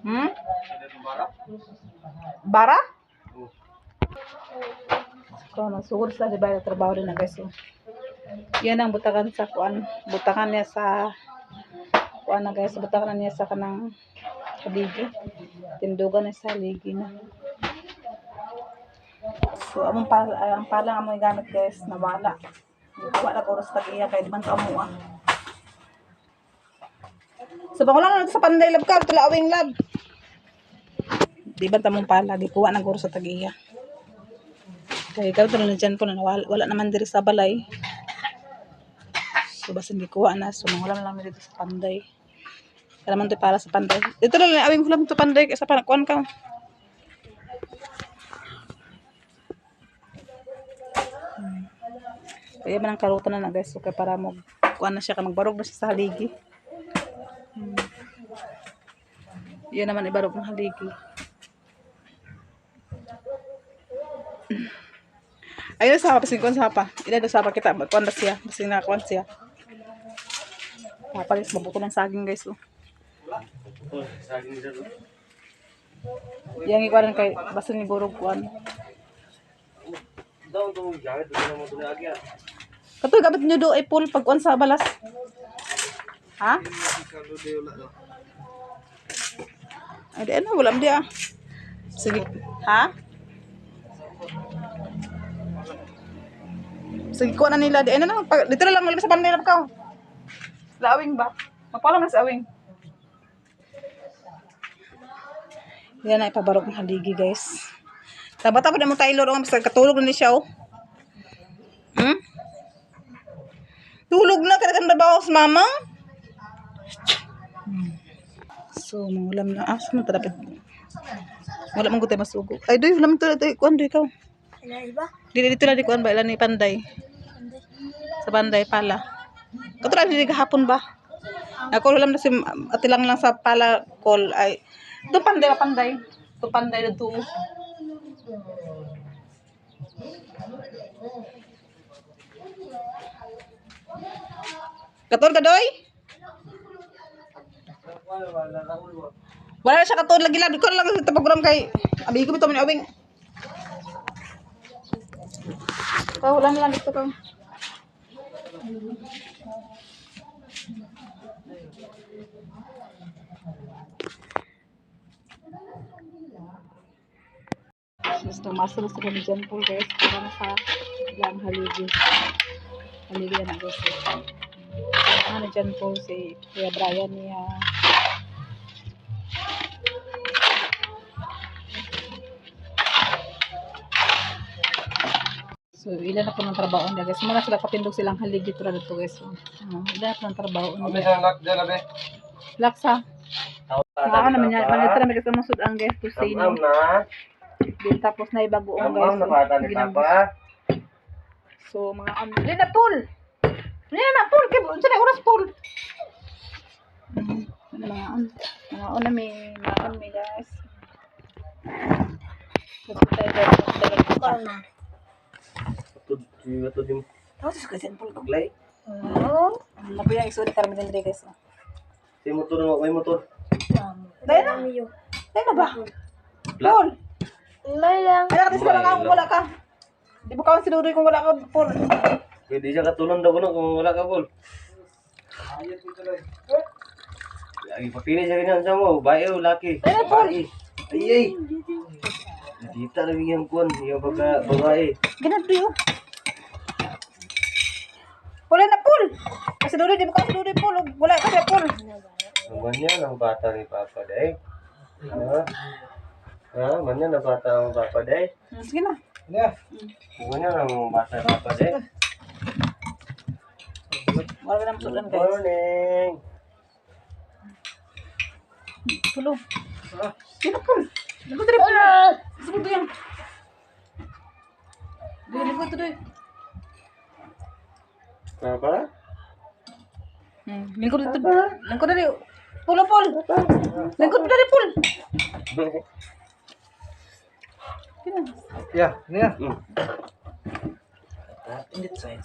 Hmm? Bara? Kung masugod sa di ba trabaho rin na guys. So, yan ang butakan sa kuan. Butakan niya sa kuan na guys. Butakan niya sa kanang haligi. Tindugan niya sa haligi na. So, ang pala ang gamit guys, nawala. Wala na oras tag-iya kay di man kamo ah. So, wala na sa panday lab ka, tulawing lab. Di ba tamong pala, di kuha ng oras sa tag-iya. Kaya ikaw ito na dyan po na wala naman diri sa balay. So, basta hindi kuha na. So, wala na lang dito sa panday. Kaya naman ito para sa panday. Dito lang, awing ko lang ito panday kasi panakuan ka. Kaya man ang karutan na guys. So, kaya para kuha na siya, magbarog na siya sa haligi. Yan naman ibarog ng haligi. Ayun sa pasin kon sa pa. Ila do sa pa kita kuan na siya, basin na kuan siya. Papalis mabuto ng saging guys oh. Saging dito. Yang ikuan kay basin ni burog kuan. Daw to gamit do mo to lagi ah. Katoy gamit niyo do ay pool pag kuan sa balas. Ha? Ay ano wala dia. Sige. Ha? Sige ko na nila. Ano na, dito na lang malabas sa panday ka. Sa awing ba? Mapalam na sa awing. Yan na ipabarok ng haligi guys. Tabata pa na mo tayo loro. Katulog na ni siya oh. Hmm? Tulog na. Kaya ba sa mama? So, mangulam na. Ah, saan na dapat? Wala mong gutay masugo. Ay, doy, wala mong ito. Kuhan doy ikaw. Dito na di kuhan ba? Ilan ni panday? Sa panday pala. Katulad hindi kahapon ba? Ako alam na si atilang lang sa pala call ay ito panday na panday. Ito panday na ito. Katul ka doy? Wala na siya katul lagi lang. Ikaw lang sa program kay abi ko bitaw ni awing. Kau lang lang dito kau. Gusto masuk sa dyan po guys para sa lang haligi. Haligi na guys. Ano dyan po si Kuya Brian niya. So, ilan na po ng trabaho nila guys. Muna sila kapindog silang haligi ito dito guys. So, ilan na po ng trabaho nila. Laksa. Ano naman yan. Manito naman guys. Masud ang guys to say no. Din tapos na ibagoong guys. So, mga ilan na pool. Ilan na pool. Saan na oras pool? Mga on na may guys. Kasi tayo guys. Ito din. Tapos ko kasi pool ko. Play. Nabuya iso di karami din guys. Si motor mo, may motor. Dahil na. Dahil na ba? Pool. Dahil lang. Ay, nakatis ka lang kung wala ka. Di ba kawang sinudoy kung wala ka, Paul? Pwede siya katulong daw kung wala ka, Paul. Lagi papini siya ganyan sa mo. Bae o, laki. Ay, Paul. Ay. Dita lagi yung kuwan. Yung babae. Ganap yun. Wala na, Paul. Kasi sinudoy, di ba kawang sinudoy, Paul? Wala ka siya, Paul. Naman yan ang bata ni Papa Day. Manyan na bata ang Papa Day. Sige na. Yeah. Manyan ang bata ang Papa Day. Wala na masulan guys. Morning. Tulog. Sino po? Lingkod rin po. Sino po yan? Lingkod rin. Apa? Lingkod rin. Lingkod rin. Pul. Lingkod rin pul. Ya, ini ya. Ini saya.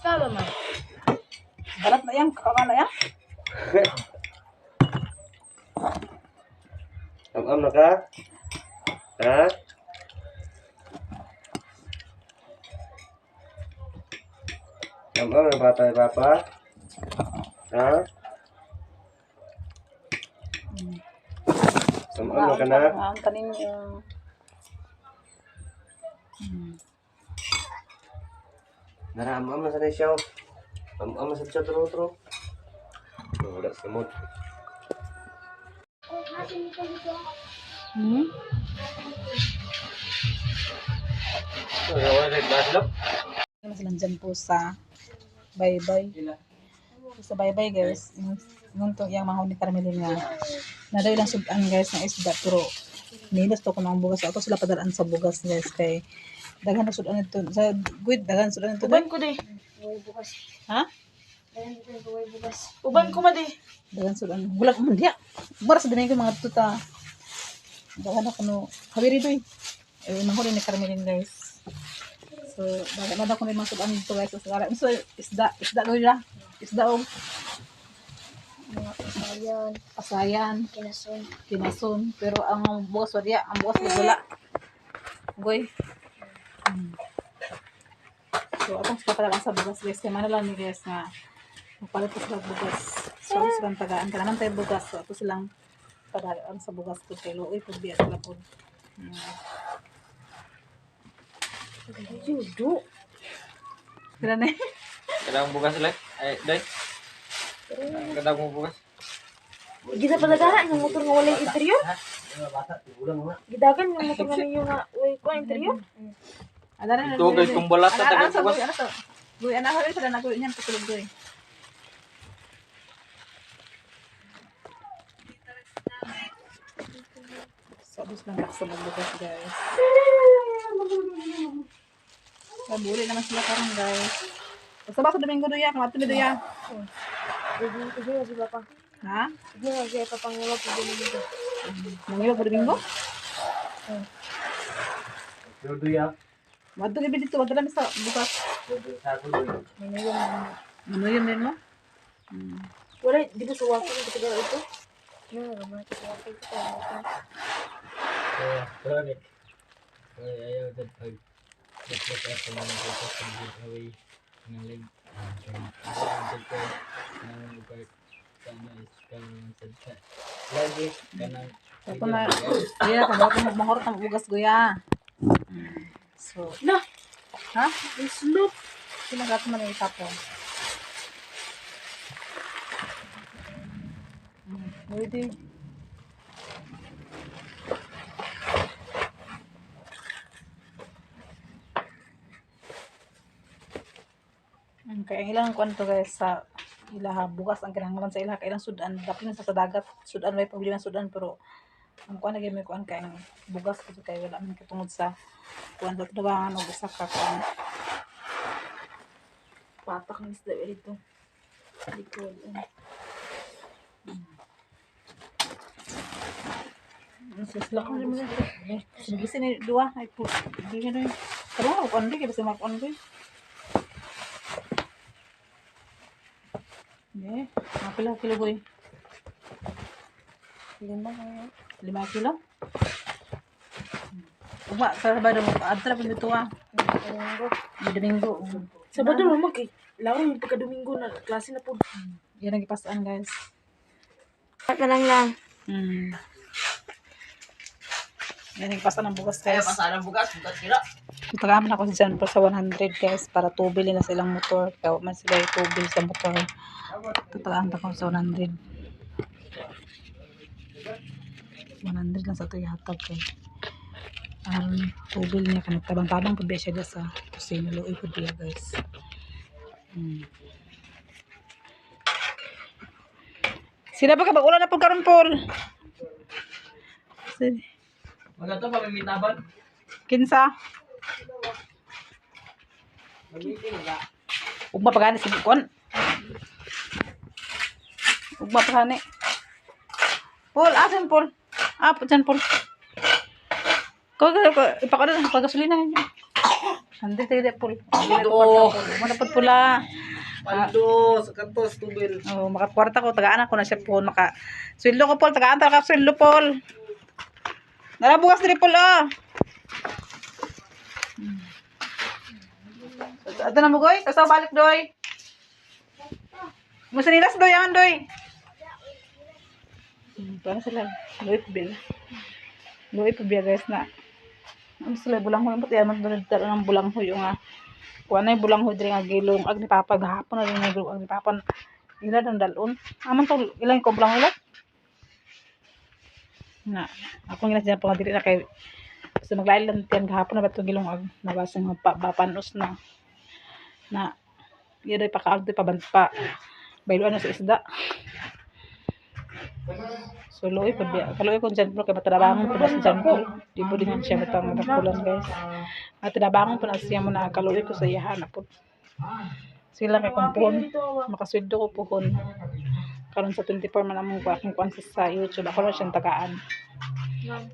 Tama man. Balat na yan, kakama na yan. Am na ka? Ha? Am na bata papa? Ha? Am na ka na? Ang kanin yung... Nara am na sa siya. Am na sa siya tro. Wala sa mod. Hmm? Mas nandyan po sa bye-bye. Sa bye-bye guys. Yung to, yung mahon ni Carmelin nga. Nadaw lang sudan guys ng isda. Pero nilas to ko ng bugas. Ako sila padalaan sa bugas guys. Kay daghan na sudan ito. Sa guid, daghan sudan ito. Uban ko di. Bukas. Ha? Bukas. Uban ko ma di. Daghan sudan. Bulag mo diya. Bara sa dinay ko mga tuta. Daghan ako no. Habiri doy. Mahon ni Carmelin guys. So, daghan ko na mga sudan dito guys. So, isda doy na. Isda og Ayan. pasayan, Kinason. kinason, pero ang bukas wala, ang bukas wala. Goy. So, atong sila pala sa bugas guys, kaya man lang ni guys nga magpalit ko sila bugas. So, silang tagaan ka naman tayo bugas. So, ato silang padaan sa bugas ko kay Looy, pag biya sila po. Judo. Sila na eh. Kadang bukas lang. Ay, day. Kadang mo bukas. Gida pala gana yung motor nga walay interior. Gidagan yung motor nga ninyo nga way ko interior. Ito guys, kung balat na taga bukas. Ano to? Goy, anak ko sila na goy niyan patulog goy. Sabos lang ako sa bugas guys. Sabuli naman sila karon guys. Basta ba sa Domingo doya? Kamato ni doya? Sige nga si Papa. Ha? Sige nga si Papa ngulog ko dito. Mangilo sa Domingo? Pero duya. Madto ni dito, madto lang sa bukas. Manuyom din mo? Wala, di ba sa wapo yung katigal ito? Yung nagamay ko sa wapo ito. Chronic. Ay, ayaw dad pag dapat ako na nagpapos ng giveaway ng link. Ang ko ng part sana is kanang sadya. Lagi kanang Ako na, yeah, kamo ko mahorot ang bugas goya. So, Na! ha? Ang sloop! Sinagat mo na itapo. Pwede. Kaya ilang kwanto guys sa ilaha bukas ang kinahanglan sa ilaha kailang sudan dapat na sa dagat sudan may problema sudan pero ang kuan lagi may kuan kay bugas kasi kay wala man kitungod sa kuan sa trabaho og usa ka kuan patak ni isda dito likod Susla ko naman sige ni dua ay po di ganoy pero kuan di kasi makuan ko eh, mga pila kilo boy? 5 kilo? Uba, Sabado mo. Adra pa dito Domingo. Sabado naman kay laro yung pagka-Domingo na klase na po. Yan ang ipasaan guys. Ka lang. Yan ang ipasaan ng bukas guys. pasaan ang bukas kira. Tagaman ako si John sa 100 guys para tubili na silang motor. Kaya man sila yung tubili sa motor. Tatagaan ako sa 100. 100 lang sa ito ihatag kay. Tubili niya kanang tabang-tabang pa siya sa kusina. Luoy po diya guys. Sila ba ka ba? Ulan na po karon Paul. Magato pa may mitaban. Kinsa? Ugma pa gani si Kon. Ugma pa gani. Paul, asan Paul? Dyan Paul. Ipakada sa pagasolina niyo. Hindi pul. Manapod pula. Paldo, sa kantos, tubil. Oh, makakwarta ko, tagaan ako na siya po, sweldo ko po, tagaan ta ka sweldo po. Narabukas diri po, oh. Ito na mo, Goy. Kasaw balik, Doy. Musanilas, Doy, yan, Doy. Paano sila? Doy, pabila. Doy, pabila, guys, na. Ano sila, bulang ho, pati naman doon ng bulang ho, yung kuha na yung bulang ho, diri nga gilong, ag ni Papa, gahapon na rin yung gilong, ag ni Papa, ilan ang dalon. Aman to, ilang ko bulang ulat? Na, ako nga siya po, dili na kay, so maglailan tiyan, gahapon na ba itong gilong, ag nabasang papanos na, yun ay pakaagdo pa, bayluan na sa isda. So, loy pa biya. Kaloy kung dyan po, kaya matarabangon po na sa dyan po. Di po din siya matang matapulan, guys. At tinabangon po na siya mo na kaloy ko sa iyahan na po. Sila kay kumpon. Makasweldo ko po hon. Karon sa 24 man among aking kuan sa YouTube. Ako na siyang tagaan.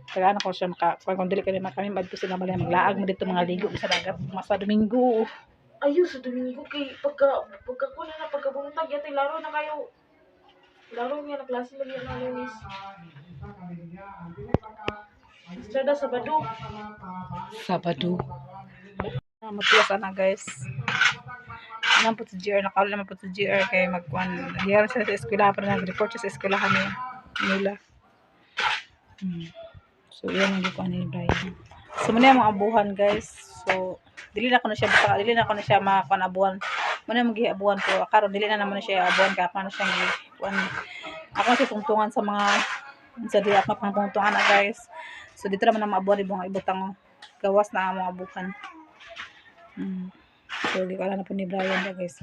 Tagaan ako siya kung dili kami madto sila malay maglaag mo dito mga ligo sa dagat sa Domingo. Ayun, sa Domingo kay pagkakuha na pagkabuntag yata laro na kayo. Laro nga na klase lagi na Lunis. Estrada Sabado. Matigas na, guys. Anong po sa GR, nakawala naman po sa GR kay magkuhan. Nagyara sila sa eskwela para nag-report siya sa eskwelahan nila. So, yan ang gikuhan ni Brian. So, muna yung mga abuhan, guys. So, dili na ko na siya makakuhan abuhan. Muna yung mag-abuhan po. Karon dili na naman na siya abuhan ka. Paano siya gikuhan. Ako na siya tungtungan sa mga sa di ako pangtungtungan na, guys. So, dito naman ang mga abuhan ibang ibutang gawas na ang mga abuhan. So, di ko alam na po ni Brian na, guys.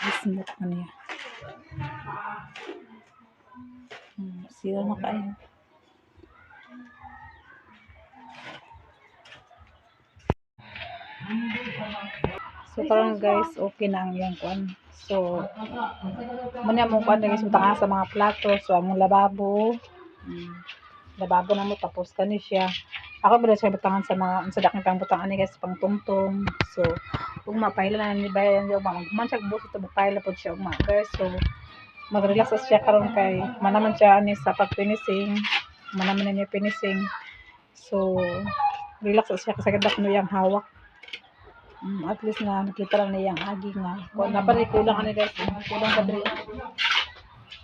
Ismok na niya. Sila na kain. So, parang guys, okay na ang yung kuan. So, muna mong kuan, guys, mutanga sa mga plato. So, among lababo. Lababo na mo, tapos kani siya. Ako ba siya butangan sa mga sa daking pang butangan ni guys pang tungtong. So ugma paila na ni bayan yo magman siya buto to paila pod siya ugma, guys. So mag-relax siya karon kay manaman siya ani sa pag-finishing. Manaman niya finishing. So relax siya kasi kada kuno yang hawak. At least nga nakita lang niya ang agi nga. Kung napari kulang ani guys, kulang kadri.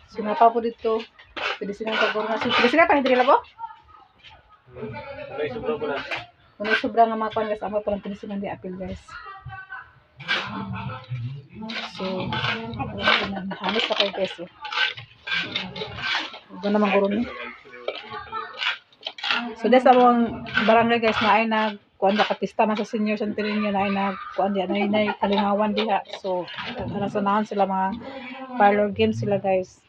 So napa po dito. Pwede silang pag-orna. Pwede sila pa hindi labo? Kung sobra nga mga kuan guys, amo pa lang pinisinan di apil, guys. So, halos pa kayo, guys. Ito naman guro ni. So, des among barangay, guys, na ay kuan ba katista man sa senior center niyo na ay kuan di na kalingawan diha. So, nasanahan sila mga parlor games sila, guys.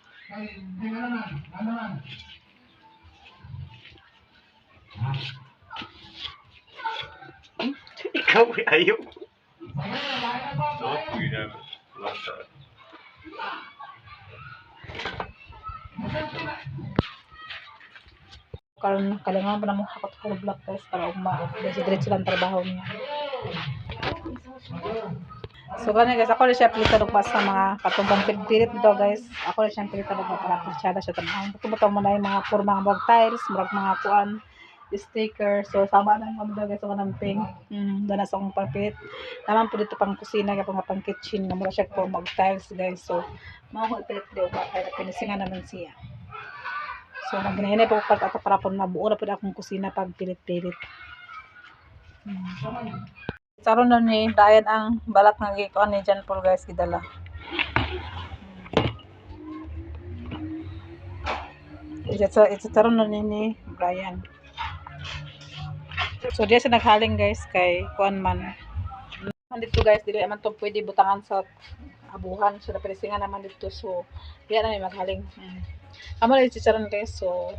Ikaw ayaw. Karon kalingawan pa na mo hakot ko block, guys, para diretso lang trabaho niya. So ganun, guys, ako rin siya pilitan pa sa mga katumbang pilit dito, guys. Ako rin siya pilitan pa para pichada siya tanahon. Tumutong mo na yung mga purma mga tiles, mga kuan, sticker. So sama na yung mga, guys, ako ng pink. Dana sa akong papilit. Naman po dito pang kusina, pang kitchen, na mura siya po mag tiles, guys. So mga kong ipilit dito pa kaya pinisingan naman siya. So naginahinay po ko para po mabuo na po akong kusina pag pilit-pilit. Saron na ni dayan ang balat nga gikuan ni John Paul, guys, gidala. It's saron na ni Brian. So diya sa naghaling, guys, kay kuan man. Dito, guys, dili man to pwede butangan sa abuhan. So napilisingan naman dito. So diya na may maghaling. Amo na saron, guys. So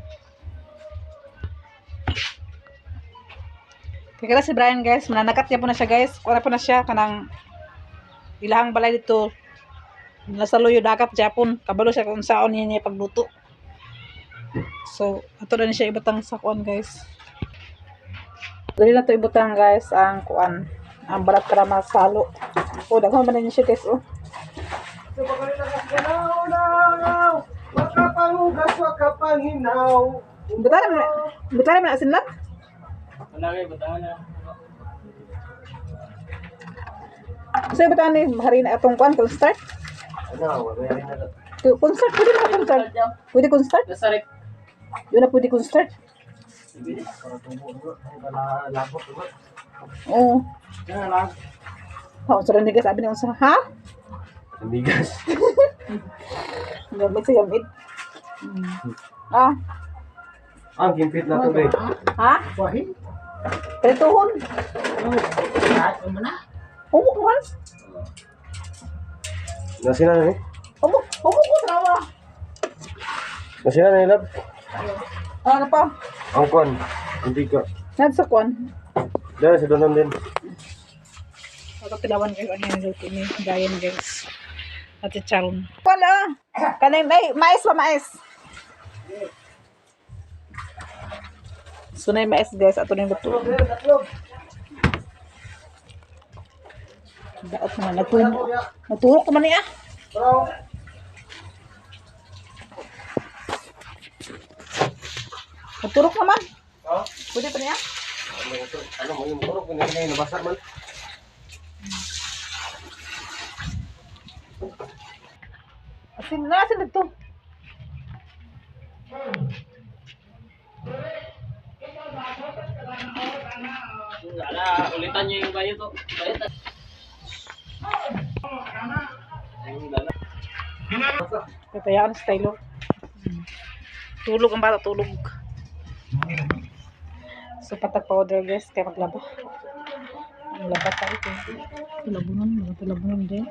kaya si Brian, guys, mananakat niya po na siya, guys. Wala po na siya kanang ilahang balay dito. Nasa loyo dagat Japon. Kabalo siya kung saan niya pagluto. So, ato na siya ibatang sa kuan, guys. Dali na to ibutang guys ang kuan. Ang balat para masalo. Oh, daghan man niya siya guys oh. Makapangugas, makapanginaw. Butara man asin lang. Malaki, bataan na. Kasi butara ni harina atong kuan kung start. Ano, wala rin na. Kung start pwede na kung start. Pwede kung start. Nasarik. Yun na pwede kung start. Sige, para tubo mo. Ay, wala labot mo. Oo. Kaya lang. Oh, sarang nigga sabi niya sa ha? Amigas. Gamit sa gamit. Ah, Ang gimpit na to, be. ha? Prituhon. Humok man. Nasina na ni? Humok ko trawa. Nasina na ni, lab? Ano pa? Ang kwan. Hindi ka. Nad sa kuan. Dahil sa doon din. Pagkapilawan guys, ang yung luto ni Dayan guys. At charon. Wala. Kanay mais pa mais. Sunay mais guys, ato na yung luto. Daot naman, natulog naman niya. Natulog naman. Pwede pa niya? Ano mo yung turok? Hindi na yung nabasa man. Asin dito. Wala, ulitan niyo yung bayo to. Bayo to. Papayaan sa tayo. Tulog ang bata, tulog. So, patag powder guys, kaya maglaba. Ang laba tayo ito. Labunan din.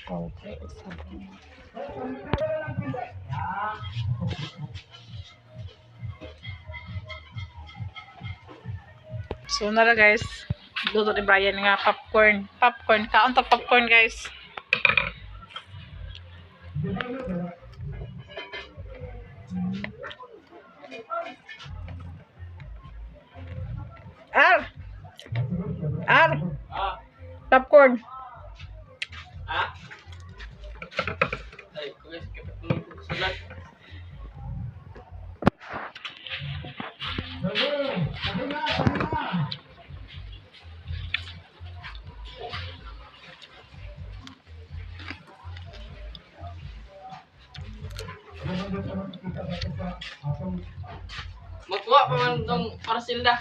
Powder, sabon. So nara guys, luto ni Brian nga popcorn. Kaon to popcorn guys. Ar. Popcorn. Ay, kumis, kapatulog ko sa lag. Magkuha pa man itong parasilda.